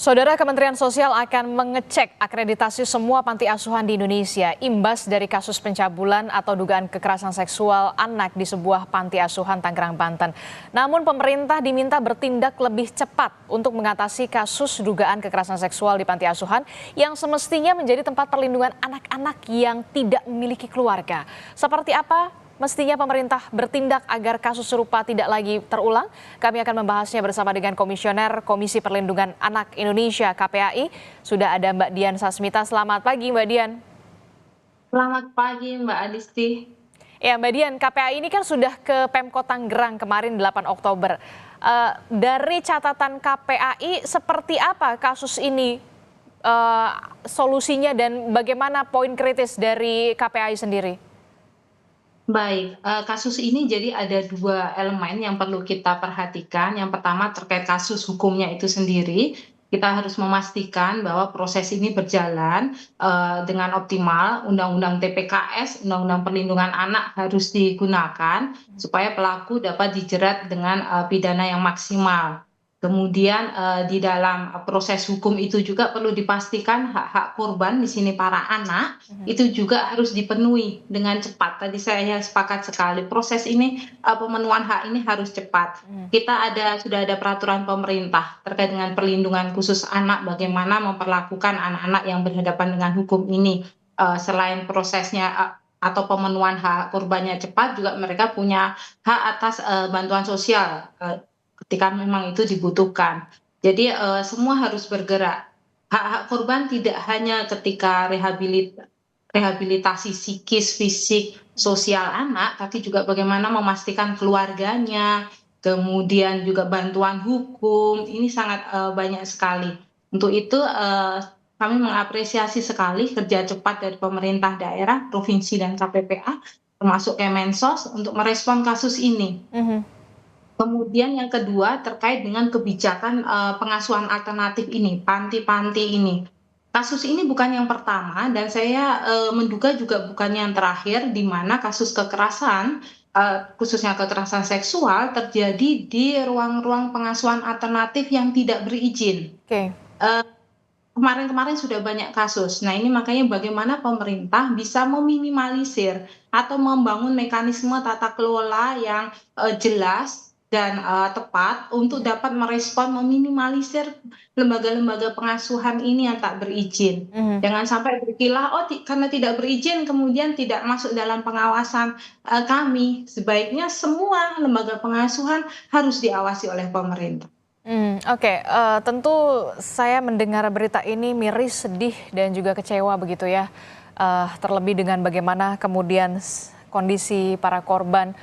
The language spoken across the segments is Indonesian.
Saudara, Kementerian Sosial akan mengecek akreditasi semua panti asuhan di Indonesia imbas dari kasus pencabulan atau dugaan kekerasan seksual anak di sebuah panti asuhan Tangerang, Banten. Namun pemerintah diminta bertindak lebih cepat untuk mengatasi kasus dugaan kekerasan seksual di panti asuhan yang semestinya menjadi tempat perlindungan anak-anak yang tidak memiliki keluarga. Seperti apa mestinya pemerintah bertindak agar kasus serupa tidak lagi terulang? Kami akan membahasnya bersama dengan Komisioner Komisi Perlindungan Anak Indonesia (KPAI). Sudah ada Mbak Dian Sasmita. Selamat pagi, Mbak Dian. Selamat pagi, Mbak Adisti. Ya, Mbak Dian, KPAI ini kan sudah ke Pemkot Tangerang kemarin 8 Oktober. Dari catatan KPAI, seperti apa kasus ini solusinya dan bagaimana poin kritis dari KPAI sendiri? Baik, kasus ini jadi ada dua elemen yang perlu kita perhatikan. Yang pertama terkait kasus hukumnya itu sendiri. Kita harus memastikan bahwa proses ini berjalan dengan optimal. Undang-undang TPKS, Undang-undang Perlindungan Anak harus digunakan supaya pelaku dapat dijerat dengan pidana yang maksimal. Kemudian di dalam proses hukum itu juga perlu dipastikan hak-hak korban, di sini para anak, itu juga harus dipenuhi dengan cepat. Tadi saya sepakat sekali, proses ini pemenuhan hak ini harus cepat. Kita sudah ada peraturan pemerintah terkait dengan perlindungan khusus anak, bagaimana memperlakukan anak-anak yang berhadapan dengan hukum ini. Selain prosesnya atau pemenuhan hak korbannya cepat, juga mereka punya hak atas bantuan sosial ketika memang itu dibutuhkan. Jadi semua harus bergerak. Hak-hak korban tidak hanya ketika rehabilitasi psikis, fisik, sosial anak, tapi juga bagaimana memastikan keluarganya, kemudian juga bantuan hukum, ini sangat banyak sekali. Untuk itu kami mengapresiasi sekali kerja cepat dari pemerintah daerah, provinsi, dan KPPA, termasuk Kemensos, untuk merespon kasus ini. Kemudian yang kedua terkait dengan kebijakan pengasuhan alternatif ini, panti-panti ini. Kasus ini bukan yang pertama dan saya menduga juga bukan yang terakhir di mana kasus kekerasan, khususnya kekerasan seksual terjadi di ruang-ruang pengasuhan alternatif yang tidak berizin. Oke. Kemarin-kemarin sudah banyak kasus. Nah, ini makanya bagaimana pemerintah bisa meminimalisir atau membangun mekanisme tata kelola yang jelas dan tepat untuk dapat merespon, meminimalisir lembaga-lembaga pengasuhan ini yang tak berizin. Jangan sampai berkilah, karena tidak berizin kemudian tidak masuk dalam pengawasan kami. Sebaiknya semua lembaga pengasuhan harus diawasi oleh pemerintah. Oke, tentu saya mendengar berita ini miris, sedih, dan juga kecewa begitu ya. Terlebih dengan bagaimana kemudian kondisi para korban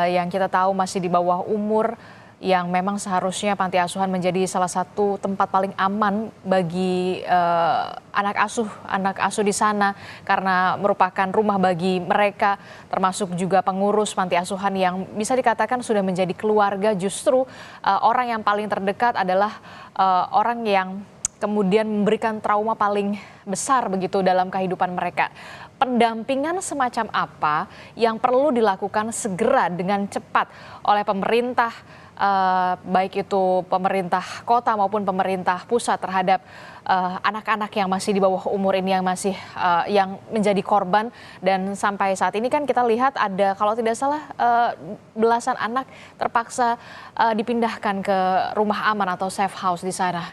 yang kita tahu masih di bawah umur, yang memang seharusnya panti asuhan menjadi salah satu tempat paling aman bagi anak asuh di sana karena merupakan rumah bagi mereka, termasuk juga pengurus panti asuhan yang bisa dikatakan sudah menjadi keluarga. Justru orang yang paling terdekat adalah orang yang kemudian memberikan trauma paling besar begitu dalam kehidupan mereka. Pendampingan semacam apa yang perlu dilakukan segera dengan cepat oleh pemerintah, baik itu pemerintah kota maupun pemerintah pusat terhadap anak-anak yang masih di bawah umur ini yang menjadi korban. Dan sampai saat ini kan kita lihat ada, kalau tidak salah, belasan anak terpaksa dipindahkan ke rumah aman atau safe house di sana.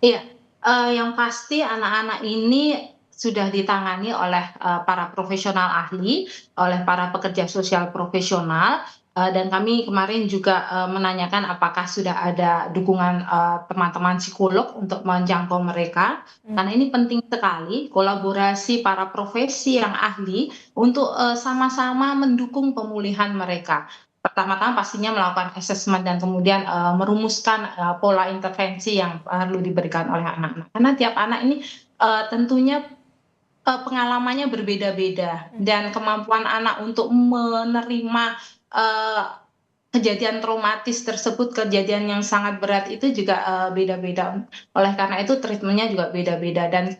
Iya, yang pasti anak-anak ini sudah ditangani oleh para profesional ahli, oleh para pekerja sosial profesional, dan kami kemarin juga menanyakan apakah sudah ada dukungan teman-teman psikolog untuk menjangkau mereka, karena ini penting sekali kolaborasi para profesi yang ahli untuk sama-sama mendukung pemulihan mereka. Pertama-tama pastinya melakukan asesmen dan kemudian merumuskan pola intervensi yang perlu diberikan oleh anak-anak. Karena tiap anak ini tentunya pengalamannya berbeda-beda dan kemampuan anak untuk menerima kejadian traumatis tersebut, kejadian yang sangat berat itu juga beda-beda. Oleh karena itu treatmentnya juga beda-beda dan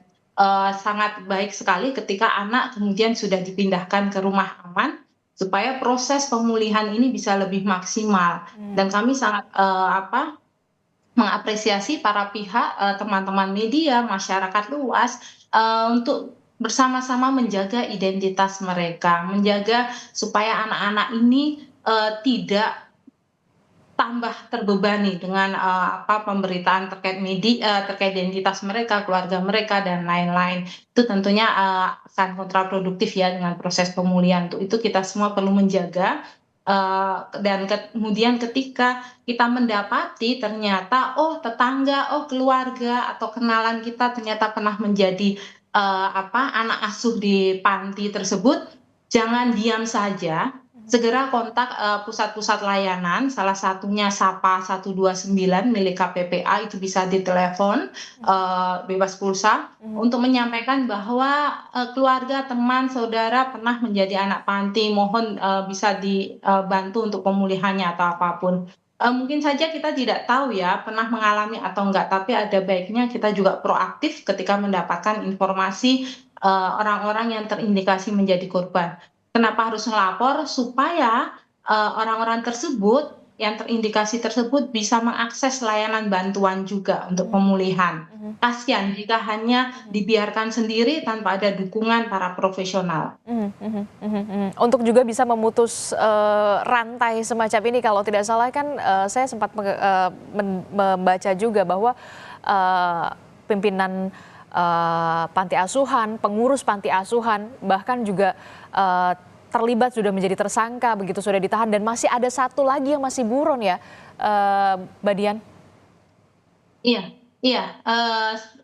sangat baik sekali ketika anak kemudian sudah dipindahkan ke rumah aman supaya proses pemulihan ini bisa lebih maksimal. Dan kami sangat mengapresiasi para pihak, teman-teman media, masyarakat luas, untuk bersama-sama menjaga identitas mereka, menjaga supaya anak-anak ini, tidak tambah terbebani dengan, pemberitaan terkait identitas mereka, keluarga mereka, dan lain-lain. Itu tentunya, akan kontraproduktif ya dengan proses pemulihan. Untuk itu kita semua perlu menjaga, dan kemudian ketika kita mendapati ternyata, oh tetangga, oh keluarga, atau kenalan kita ternyata pernah menjadi, anak asuh di panti tersebut, jangan diam saja, segera kontak, pusat-pusat layanan, salah satunya Sapa 129 milik KPPA, itu bisa ditelepon, bebas pulsa, Mhm. untuk menyampaikan bahwa, keluarga, teman, saudara pernah menjadi anak panti, mohon, bisa dibantu untuk pemulihannya atau apapun. Mungkin saja kita tidak tahu ya, pernah mengalami atau enggak, tapi ada baiknya kita juga proaktif ketika mendapatkan informasi, orang-orang yang terindikasi menjadi korban. Kenapa harus melapor? Supaya, orang-orang tersebut, yang terindikasi tersebut bisa mengakses layanan bantuan juga untuk Mhm. pemulihan. Mhm. Kasihan jika hanya Mhm. dibiarkan sendiri tanpa ada dukungan para profesional. Mhm. Mhm. Mhm. Mhm. Untuk juga bisa memutus, rantai semacam ini kalau tidak salah kan, saya sempat membaca juga bahwa, eee, pimpinan, panti asuhan, pengurus panti asuhan, bahkan juga, terlibat sudah menjadi tersangka begitu, sudah ditahan dan masih ada satu lagi yang masih buron ya, Mbak Dian? Iya, iya,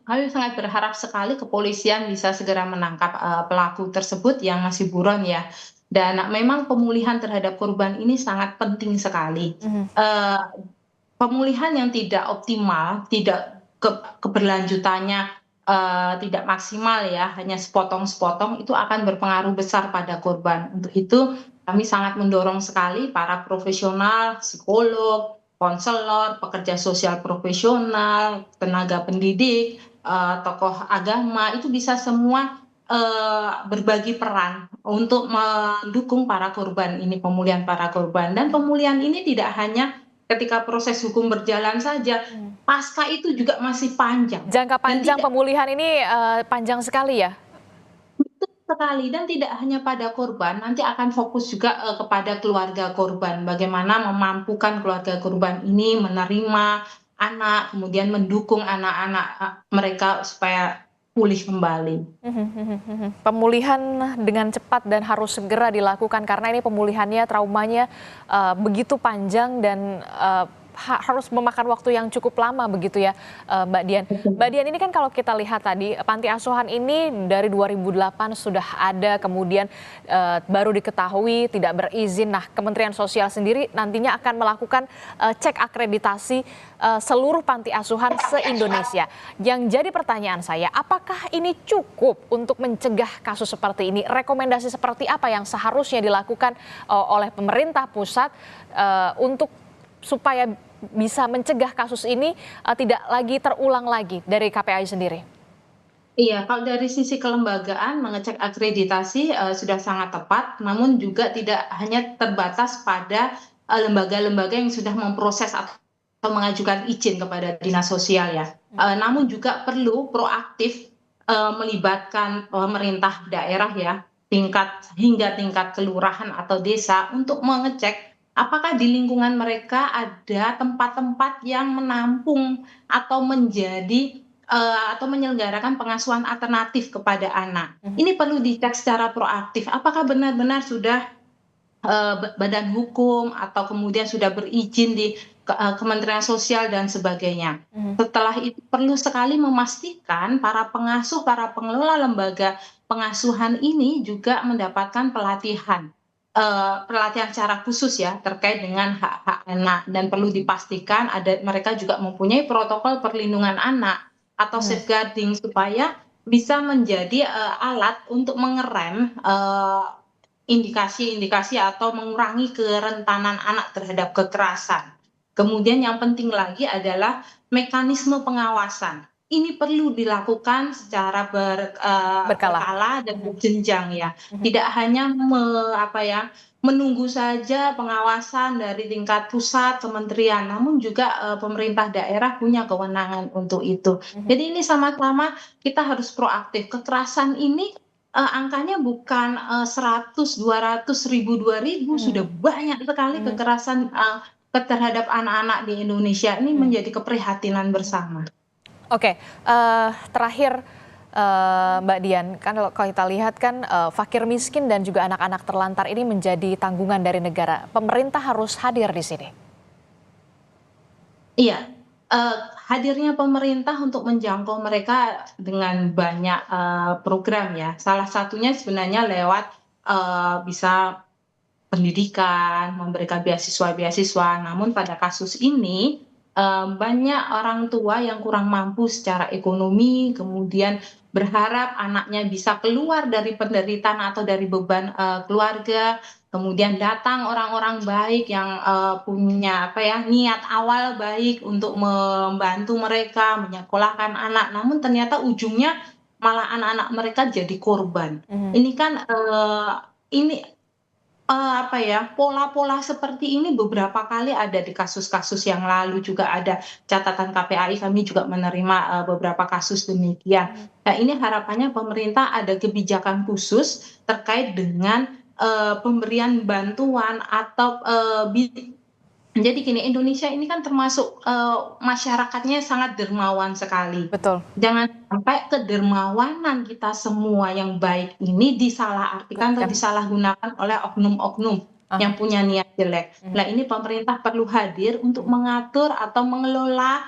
kami sangat berharap sekali kepolisian bisa segera menangkap, pelaku tersebut yang masih buron ya. Dan memang pemulihan terhadap korban ini sangat penting sekali. Mhm. Eee, Pemulihan yang tidak optimal, tidak keberlanjutannya, tidak maksimal ya, hanya sepotong-sepotong, itu akan berpengaruh besar pada korban. Untuk itu kami sangat mendorong sekali para profesional, psikolog, konselor, pekerja sosial profesional, tenaga pendidik, tokoh agama, itu bisa semua, berbagi peran untuk mendukung para korban ini, pemulihan para korban. Dan pemulihan ini tidak hanya ketika proses hukum berjalan saja, Mhm. pasca itu juga masih panjang Jangka dan panjang tidak pemulihan ini, panjang sekali ya? betul sekali dan tidak hanya pada korban, nanti akan fokus juga, kepada keluarga korban. Bagaimana memampukan keluarga korban ini menerima anak, kemudian mendukung anak-anak, mereka supaya pulih kembali. Mhm. Mhm. Mhm. Pemulihan dengan cepat dan harus segera dilakukan karena ini pemulihannya, traumanya, begitu panjang dan, harus memakan waktu yang cukup lama begitu ya, Mbak Dian. Mbak Betul. Dian, ini kan kalau kita lihat tadi panti asuhan ini dari 2008 sudah ada, kemudian, baru diketahui tidak berizin. Nah, Kementerian Sosial sendiri nantinya akan melakukan, cek akreditasi, seluruh panti asuhan se-Indonesia. Yang jadi pertanyaan saya, apakah ini cukup untuk mencegah kasus seperti ini? Rekomendasi seperti apa yang seharusnya dilakukan, oleh pemerintah pusat, untuk supaya bisa mencegah kasus ini, tidak lagi terulang lagi dari KPAI sendiri? Iya, kalau dari sisi kelembagaan mengecek akreditasi, sudah sangat tepat, namun juga tidak hanya terbatas pada, lembaga-lembaga yang sudah memproses atau mengajukan izin kepada dinas sosial ya. Namun juga perlu proaktif, melibatkan pemerintah daerah ya, hingga tingkat kelurahan atau desa untuk mengecek apakah di lingkungan mereka ada tempat-tempat yang menampung atau menjadi atau menyelenggarakan pengasuhan alternatif kepada anak. Mhm. Ini perlu dicek secara proaktif, apakah benar-benar sudah, badan hukum atau kemudian sudah berizin di Kementerian Sosial dan sebagainya. Mhm. Setelah itu perlu sekali memastikan para pengasuh, para pengelola lembaga pengasuhan ini juga mendapatkan pelatihan, pelatihan secara khusus ya terkait dengan hak-hak anak dan perlu dipastikan mereka juga mempunyai protokol perlindungan anak atau Mhm. safeguarding supaya bisa menjadi, alat untuk mengerem, indikasi-indikasi atau mengurangi kerentanan anak terhadap kekerasan. Kemudian yang penting lagi adalah mekanisme pengawasan. Ini perlu dilakukan secara Berkala. berkala dan Mhm. berjenjang ya. Mhm. Tidak hanya apa ya, menunggu saja pengawasan dari tingkat pusat kementerian, namun juga, pemerintah daerah punya kewenangan untuk itu. Mhm, Jadi ini sama-sama kita harus proaktif. Kekerasan ini, angkanya bukan, 100, 200, 1000, 2000, sudah mhm, banyak sekali mhm, kekerasan, terhadap anak-anak di Indonesia. Ini mhm, menjadi keprihatinan mhm. bersama. Oke, terakhir, Mbak Dian, kan kalau kita lihat kan, fakir miskin dan juga anak-anak terlantar ini menjadi tanggungan dari negara. Pemerintah harus hadir di sini. Iya, hadirnya pemerintah untuk menjangkau mereka dengan banyak, program ya. Salah satunya sebenarnya lewat, bisa pendidikan, memberikan beasiswa-beasiswa. Namun pada kasus ini, banyak orang tua yang kurang mampu secara ekonomi, kemudian berharap anaknya bisa keluar dari penderitaan atau dari beban, keluarga, kemudian datang orang-orang baik yang, punya apa ya, niat awal baik untuk membantu mereka menyekolahkan anak, namun ternyata ujungnya malah anak-anak mereka jadi korban. Mhm, Ini kan, ini apa ya, pola-pola seperti ini beberapa kali ada di kasus-kasus yang lalu juga ada catatan KPAI, kami juga menerima, beberapa kasus demikian. mhm, Nah, ini harapannya pemerintah ada kebijakan khusus terkait dengan, pemberian bantuan atau, jadi gini, Indonesia ini kan termasuk, masyarakatnya sangat dermawan sekali. betul. Jangan sampai kedermawanan kita semua yang baik ini disalahartikan atau Kan? disalahgunakan oleh oknum-oknum Ah, yang punya niat jelek. mhm, Nah, ini pemerintah perlu hadir untuk mhm, mengatur atau mengelola,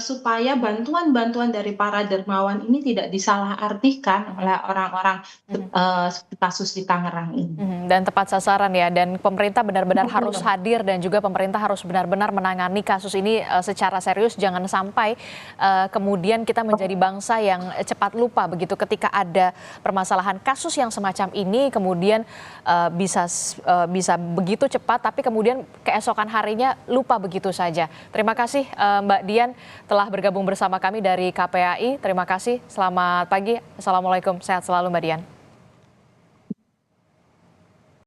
supaya bantuan-bantuan dari para dermawan ini tidak disalahartikan mhm, oleh orang-orang, mhm. seperti kasus di Tangerang ini. Mhm, dan tepat sasaran ya, dan pemerintah benar-benar harus Betul. hadir dan juga pemerintah harus benar-benar menangani kasus ini, secara serius, jangan sampai, kemudian kita menjadi bangsa yang cepat lupa begitu ketika ada permasalahan kasus yang semacam ini kemudian, bisa begitu cepat tapi kemudian keesokan harinya lupa begitu saja. Terima kasih, Mbak Dian telah bergabung bersama kami dari KPAI, terima kasih, selamat pagi, assalamualaikum, sehat selalu Mbak Dian.